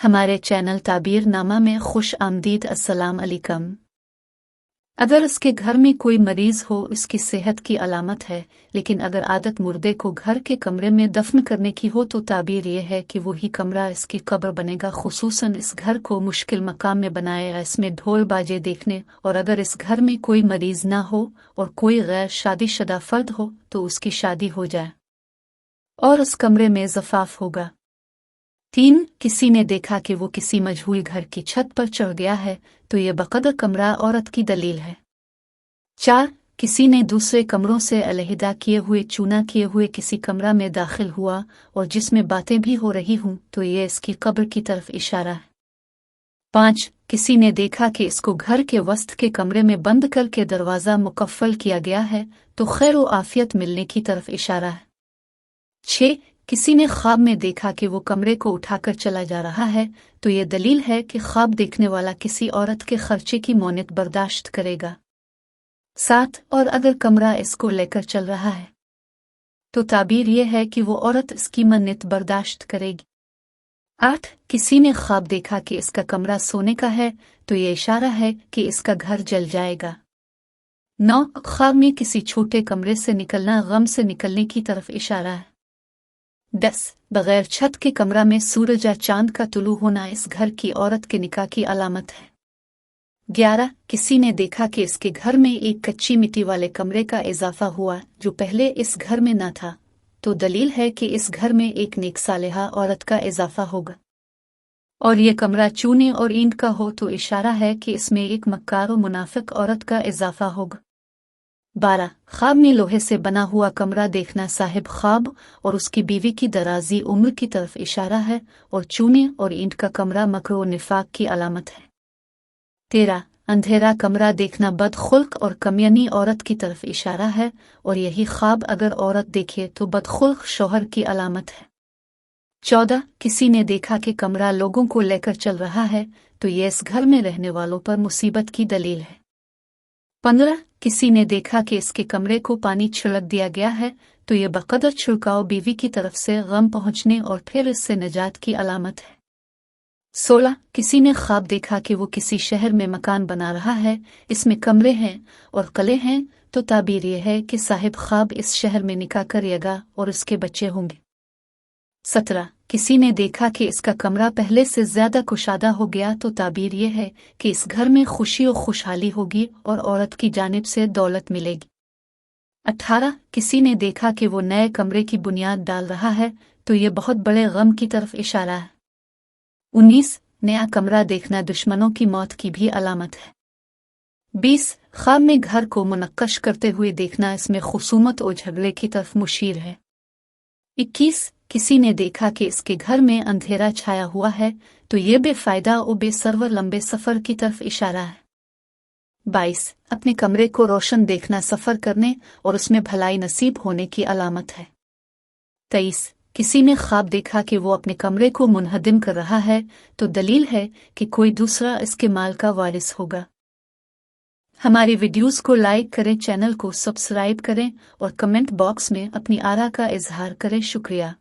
हमारे चैनल ताबीर नामा में खुश आमदीद। अस्सलाम अलैकुम। अगर उसके घर में कोई मरीज हो, इसकी सेहत की अलामत है, लेकिन अगर आदत मुर्दे को घर के कमरे में दफन करने की हो तो ताबीर यह है कि वही कमरा इसकी कब्र बनेगा। खुसूसन इस घर को मुश्किल मकाम में बनाएगा, इसमें ढोल बाजे देखने। और अगर इस घर में कोई मरीज ना हो और कोई गैर शादीशुदा फर्द हो तो उसकी शादी हो जाए और उस कमरे में ज़फ़ाफ होगा। 3. किसी ने देखा कि वो किसी मजहूल घर की छत पर चढ़ गया है तो ये बक़द्र कमरा औरत की दलील है। 4. किसी ने दूसरे कमरों से अलहदा किए हुए चूना किए हुए किसी कमरा में दाखिल हुआ और जिसमें बातें भी हो रही हों तो ये इसकी कब्र की तरफ इशारा है। 5. किसी ने देखा कि इसको घर के वस्त के कमरे में बंद करके दरवाज़ा मुकफ़्फ़ल किया गया है तो खैर व आफ़ियत मिलने की तरफ इशारा है। 6. किसी ने ख्वाब में देखा कि वो कमरे को उठाकर चला जा रहा है तो ये दलील है कि ख्वाब देखने वाला किसी औरत के खर्चे की मौनियत बर्दाश्त करेगा। 7. और अगर कमरा इसको लेकर चल रहा है तो ताबीर यह है कि वो औरत इसकी मन्नत बर्दाश्त करेगी। 8. किसी ने ख्वाब देखा कि इसका कमरा सोने का है तो ये इशारा है कि इसका घर जल जाएगा। 9. ख्वाब में किसी छोटे कमरे से निकलना गम से निकलने की तरफ इशारा है। 10. बगैर छत के कमरा में सूरज या चांद का तुलू होना इस घर की औरत के निकाह की अलामत है। 11. किसी ने देखा कि इसके घर में एक कच्ची मिट्टी वाले कमरे का इजाफा हुआ जो पहले इस घर में न था तो दलील है कि इस घर में एक नेक सालिहा औरत का इजाफा होगा। और ये कमरा चूने और ईंट का हो तो इशारा है कि इसमें एक मक्कार व मुनाफिक औरत का इजाफा होगा। 12. ख्वाब में लोहे से बना हुआ कमरा देखना साहिब ख्वाब और उसकी बीवी की दराजी उम्र की तरफ इशारा है और चूने और ईंट का कमरा मकर व निफाक की अलामत है। 13. अंधेरा कमरा देखना बदखुल्क और कमियनी औरत की तरफ इशारा है और यही ख्वाब अगर औरत देखे तो बदखुल्क शौहर की अलामत है। 14. किसी ने देखा कि कमरा लोगों को लेकर चल रहा है तो ये इस घर में रहने वालों पर मुसीबत की दलील है। 15. किसी ने देखा कि इसके कमरे को पानी छिड़क दिया गया है तो ये बक़द्र छिड़काव बीवी की तरफ से गम पहुंचने और फिर इससे निजात की अलामत है। 16. किसी ने ख्वाब देखा कि वो किसी शहर में मकान बना रहा है, इसमें कमरे हैं और कले हैं तो ताबीर यह है कि साहिब ख्वाब इस शहर में निकाह करेगा और उसके बच्चे होंगे। 17. किसी ने देखा कि इसका कमरा पहले से ज्यादा कुशादा हो गया तो ताबीर यह है कि इस घर में खुशी और खुशहाली होगी और औरत की जानिब से दौलत मिलेगी। 18. किसी ने देखा कि वो नए कमरे की बुनियाद डाल रहा है तो ये बहुत बड़े गम की तरफ इशारा है। 19. नया कमरा देखना दुश्मनों की मौत की भी अलामत है। 20. ख्वाब में घर को मुनक्कश करते हुए देखना इसमें खुसूमत और झगड़े की तरफ मुशीर है। 21. किसी ने देखा कि इसके घर में अंधेरा छाया हुआ है तो ये बेफायदा और बेसरवर लंबे सफर की तरफ इशारा है। 22. अपने कमरे को रोशन देखना सफर करने और उसमें भलाई नसीब होने की अलामत है। 23. किसी ने ख्वाब देखा कि वो अपने कमरे को मुनहदिम कर रहा है तो दलील है कि कोई दूसरा इसके माल का वारिस होगा। हमारी वीडियोस को लाइक करें, चैनल को सब्सक्राइब करें और कमेंट बॉक्स में अपनी आरा का इजहार करें। शुक्रिया।